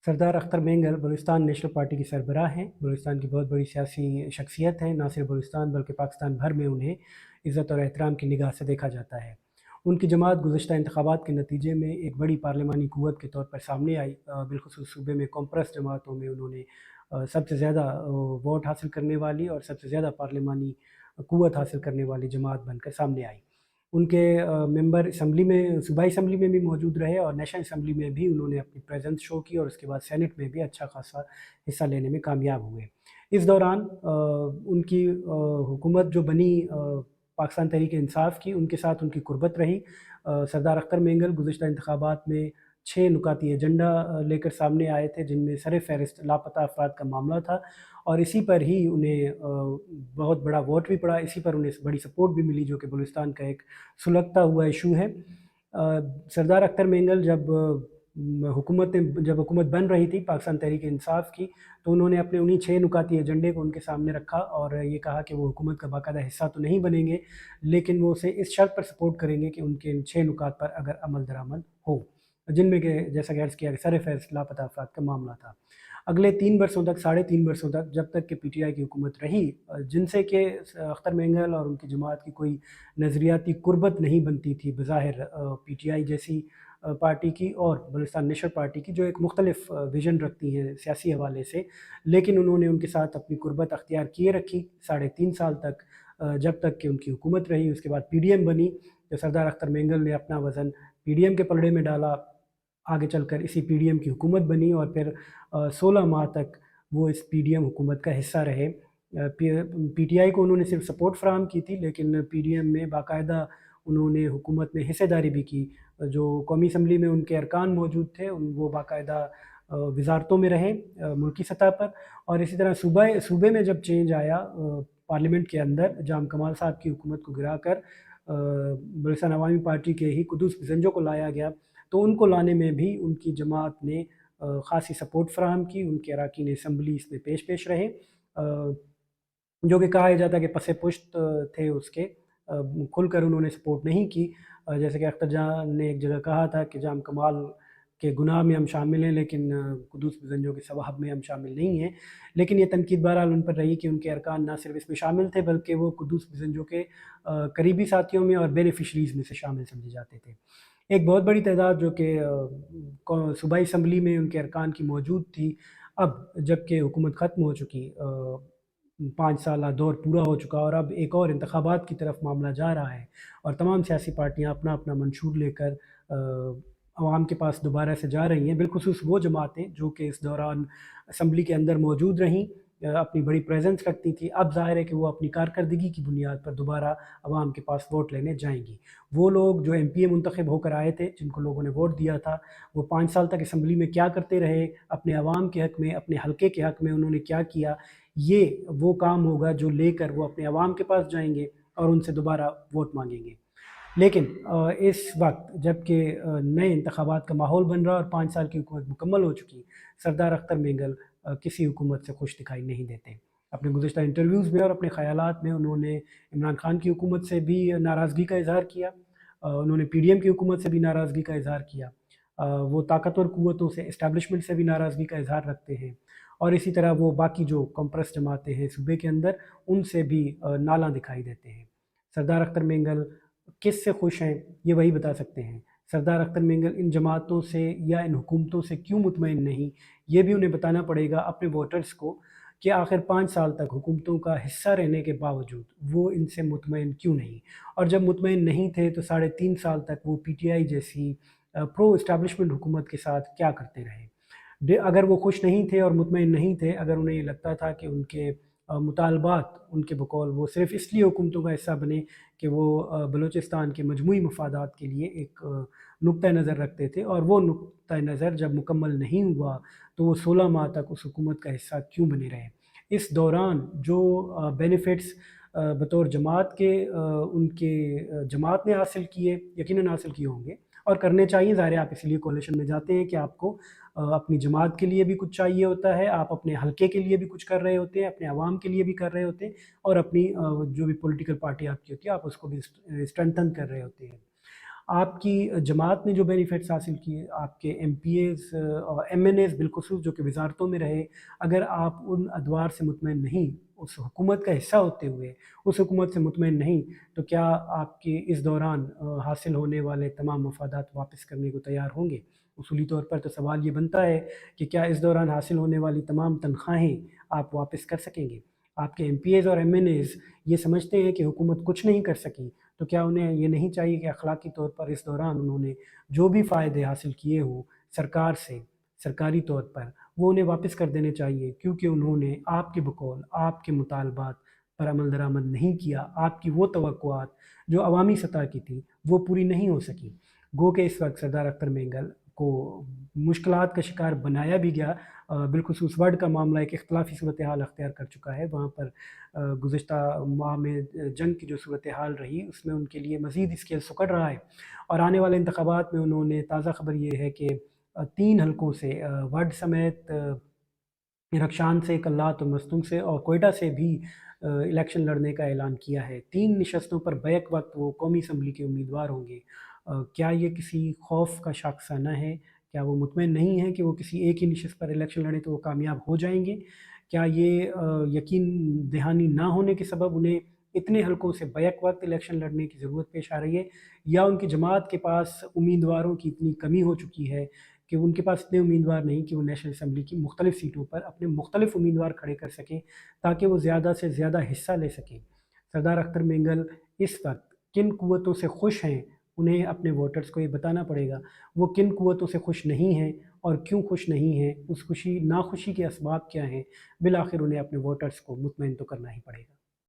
सरदार Akhtar Mengal Balochistan national party की सरबराह हैं। बलूचिस्तान की बहुत बड़ी सियासी शख्सियत हैं। ना सिर्फ बलूचिस्तान बल्कि पाकिस्तान भर में उन्हें इज़्ज़त और एहतराम की निगाह से देखा जाता है। उनकी जमात गुज़श्ता इंतखाबात के नतीजे में एक बड़ी पार्लिमानी क़ुव्वत के तौर पर सामने आई। बिलख़ुसूस सूबे में कॉम्प्रेस जमातों में उन्होंने सबसे ज़्यादा वोट हासिल करने वाली और सबसे ज़्यादा पार्लिमानी क़ुव्वत हासिल करने वाली जमात बनकर सामने आई। उनके मेंबर असम्बली में सूबाई असम्बली में भी मौजूद रहे और नेशनल असम्बली में भी उन्होंने अपनी प्रेजेंस शो की और उसके बाद सेनेट में भी अच्छा खासा हिस्सा लेने में कामयाब हुए। इस दौरान उनकी हुकूमत जो बनी पाकिस्तान तहरीक-ए-इंसाफ की, उनके साथ उनकी कुर्बत रही। सरदार अख्तर मेंगल गुज़श्ता इंतखाबात में 6 नुकाती एजेंडा लेकर सामने आए थे, जिनमें सर-ए-फ़हरिस्त लापता अफ़राद का मामला था और इसी पर ही उन्हें बहुत बड़ा वोट भी पड़ा। इसी पर उन्हें बड़ी सपोर्ट भी मिली, जो कि बलूचिस्तान का एक सुलगता हुआ इशू है। सरदार अख्तर मेंगल जब हुकूमत बन रही थी पाकिस्तान तहरीक-ए-इंसाफ की, तो उन्होंने अपने उन्हीं 6 नुकाती एजेंडे को उनके सामने रखा और ये कहा कि वो हुकूमत का बाकायदा हिस्सा तो नहीं बनेंगे, लेकिन वो उसे इस शर्त पर सपोर्ट करेंगे कि उनके इन 6 नुकात पर अगर अमल दरामद हो, जिनमें कि जैसा कि अर्ज़ किया कि सर-ए-फ़हरिस्त लापता अफ़राद का मामला था। अगले 3 बरसों तक, साढ़े 3 बरसों तक, जब तक कि पीटीआई की हुकूमत रही, जिनसे कि अख्तर मेंगल और उनकी जमात की कोई नज़रियाती कुर्बत नहीं बनती थी बज़ाहिर पीटीआई जैसी पार्टी की और बलूचिस्तान नेशनल पार्टी की, जो एक मुख्तलिफ विज़न रखती हैं सियासी हवाले से, लेकिन उन्होंने उनके साथ अपनी कुर्बत अख्तियार किए रखी साढ़े 3 साल तक, जब तक कि उनकी हुकूमत रही। उसके बाद पीडीएम बनी, तो सरदार अख्तर मेंगल ने अपना वज़न पीडीएम के पलड़े में डाला। आगे चलकर इसी पीडीएम की हुकूमत बनी और फिर 16 माह तक वो इस पीडीएम हुकूमत का हिस्सा रहे। पीटीआई को उन्होंने सिर्फ सपोर्ट फ़राहम की थी, लेकिन पीडीएम में बाकायदा उन्होंने हुकूमत में हिस्सेदारी भी की। जो कौमी असम्बली में उनके अरकान मौजूद थे, वो बाकायदा वज़ारतों में रहे मुल्की सतह पर। और इसी तरह सूबे में जब चेंज आया पार्लियामेंट के अंदर, जाम कमाल साहब की हुकूमत को गिराकर बलूचिस्तान अवामी पार्टी के ही कुद्दूस बिज़ंजो को लाया गया, तो उनको लाने में भी उनकी जमात ने ख़ासी सपोर्ट फ़राहम की। उनके अरकान असम्बली इसमें पेश रहे, जो कि कहा जाता है कि पसे पुश्त थे उसके, खुलकर उन्होंने सपोर्ट नहीं की। जैसे कि अख्तर जान ने एक जगह कहा था कि जाम कमाल के गुनाह में हम शामिल हैं, लेकिन कुद्दूस बिज़ंजो के सवाब में हम शामिल नहीं हैं। लेकिन ये तनकीद बहरहाल उन पर रही कि उनके अरकान ना सिर्फ इसमें शामिल थे, बल्कि वो कुद्दूस बिज़ंजो के करीबी साथियों में और बेनिफिशरीज़ में से शामिल समझे जाते थे। एक बहुत बड़ी तादाद जो कि सूबाई असम्बली में उनके अरकान की मौजूद थी, अब जबकि हुकूमत ख़त्म हो चुकी, 5 साला दौर पूरा हो चुका और अब एक और इंतखाबात की तरफ मामला जा रहा है और तमाम सियासी पार्टियाँ अपना-अपना मंशूर लेकर अवाम के पास दोबारा से जा रही हैं। बिलख़ुसूस वो जमातें जो कि इस दौरान असम्बली के अंदर मौजूद रहीं, अपनी बड़ी प्रेजेंस रखती थी, अब ज़ाहिर है कि वो अपनी कारकर्दगी की बुनियाद पर दोबारा अवाम के पास वोट लेने जाएँगी। वो लोग जो एमपीए मुंतखब होकर आए थे, जिनको लोगों ने वोट दिया था, वो 5 साल तक असम्बली में क्या करते रहे, अपने अवाम के हक़ में, अपने हलके के हक़ में उन्होंने क्या किया, ये वो काम होगा जो लेकर वो अपने अवाम के पास जाएँगे और उनसे दोबारा वोट माँगेंगे। लेकिन इस वक़्त जबकि नए इंतखाबात का माहौल बन रहा और 5 साल की हुकूमत मुकम्मल हो चुकी, सरदार अख्तर मेंगल किसी हुकूमत से खुश दिखाई नहीं देते। अपने गुज़श्ता इंटरव्यूज़ में और अपने ख़यालात में उन्होंने इमरान खान की हुकूमत से भी नाराज़गी का इज़हार किया। उन्होंने पीडीएम की हुकूमत से भी नाराज़गी का इज़हार किया। वो ताकतवर क़ुव्वतों से, एस्टेब्लिशमेंट से भी नाराज़गी का इज़हार रखते हैं और इसी तरह वो बाकी जो कॉम्प्रेस जमातें हैं सूबे के अंदर, उनसे भी नालां दिखाई देते हैं। सरदार अख्तर मेंगल किससे खुश हैं, ये वही बता सकते हैं। सरदार अख्तर मेंगल इन जमातों से या इन हुकूमतों से क्यों मुतमईन नहीं, ये भी उन्हें बताना पड़ेगा अपने वोटर्स को कि आखिर 5 साल तक हुकूमतों का हिस्सा रहने के बावजूद वो इनसे मुतमईन क्यों नहीं, और जब मुतमईन नहीं थे तो साढ़े 3 साल तक वो पीटीआई जैसी प्रो एस्टेब्लिशमेंट हुकूमत के साथ क्या करते रहे। अगर वो खुश नहीं थे और मुतमईन नहीं थे, अगर उन्हें ये लगता था कि उनके मुतालबात उनके बकौल वो सिर्फ़ इसलिए हुकूमतों का हिस्सा बने कि वो बलूचिस्तान के मजमूई मफादात के लिए एक नुक्ता नज़र रखते थे, और वो नुक्ता नज़र जब मुकम्मल नहीं हुआ तो वो 16 माह तक उस हुकूमत का हिस्सा क्यों बने रहे। इस दौरान जो बेनिफिट्स बतौर जमात के उनके जमात ने हासिल किए, यकीनन हासिल किए होंगे और करने चाहिए। ज़ाहिर है आप इसीलिए कोalition में जाते हैं कि आपको अपनी जमात के लिए भी कुछ चाहिए होता है, आप अपने हलके के लिए भी कुछ कर रहे होते हैं, अपने अवाम के लिए भी कर रहे होते हैं और अपनी जो भी पॉलिटिकल पार्टी आपकी होती है, आप उसको भी स्ट्रेंथन कर रहे होते हैं। آپ کی جماعت نے جو بینیفٹس حاصل کیے، آپ کے ایم پی ایز اور ایم این ایز بالخصوص جو کہ وزارتوں میں رہے، اگر آپ ان ادوار سے مطمئن نہیں، اس حکومت کا حصہ ہوتے ہوئے اس حکومت سے مطمئن نہیں، تو کیا آپ کے اس دوران حاصل ہونے والے تمام مفادات واپس کرنے کو تیار ہوں گے؟ اصولی طور پر تو سوال یہ بنتا ہے کہ کیا اس دوران حاصل ہونے والی تمام تنخواہیں آپ واپس کر سکیں گے؟ آپ کے ایم پی ایز اور ایم این ایز یہ سمجھتے ہیں کہ حکومت کچھ نہیں کر سکی، تو کیا انہیں یہ نہیں چاہیے کہ اخلاقی طور پر اس دوران انہوں نے جو بھی فائدے حاصل کیے ہوں سرکار سے، سرکاری طور پر، وہ انہیں واپس کر دینے چاہیے، کیونکہ انہوں نے آپ کے بقول آپ کے مطالبات پر عمل درآمد نہیں کیا، آپ کی وہ توقعات جو عوامی سطح کی تھی وہ پوری نہیں ہو سکی۔ گو کہ اس وقت سردار اختر مینگل کو مشکلات کا شکار بنایا بھی گیا، بالخصوص ورڈ کا معاملہ ایک اختلافی صورتحال اختیار کر چکا ہے، وہاں پر گزشتہ ماہ میں جنگ کی جو صورتحال رہی اس میں ان کے لیے مزید اسکیل سکڑ رہا ہے، اور آنے والے انتخابات میں انہوں نے، تازہ خبر یہ ہے کہ 3 حلقوں سے ورڈ سمیت رکشان سے، کلات اور مستنگ سے اور کوئٹہ سے بھی الیکشن لڑنے کا اعلان کیا ہے۔ 3 نشستوں پر بیک وقت وہ قومی اسمبلی کے امیدوار ہوں گے۔ کیا یہ کسی خوف کا شاخسانہ ہے؟ کیا وہ مطمئن نہیں ہیں کہ وہ کسی ایک ہی نشست پر الیکشن لڑیں تو وہ کامیاب ہو جائیں گے؟ کیا یہ یقین دہانی نہ ہونے کے سبب انہیں اتنے حلقوں سے بیک وقت الیکشن لڑنے کی ضرورت پیش آ رہی ہے، یا ان کی جماعت کے پاس امیدواروں کی اتنی کمی ہو چکی ہے کہ ان کے پاس اتنے امیدوار نہیں کہ وہ نیشنل اسمبلی کی مختلف سیٹوں پر اپنے مختلف امیدوار کھڑے کر سکیں تاکہ وہ زیادہ سے زیادہ حصہ لے سکیں؟ سردار اختر مینگل اس وقت کن قوتوں سے خوش ہیں، انہیں اپنے ووٹرز کو یہ بتانا پڑے گا۔ وہ کن قوتوں سے خوش نہیں ہیں اور کیوں خوش نہیں ہیں، اس خوشی ناخوشی کے اسباب کیا ہیں، بالآخر انہیں اپنے ووٹرز کو مطمئن تو کرنا ہی پڑے گا۔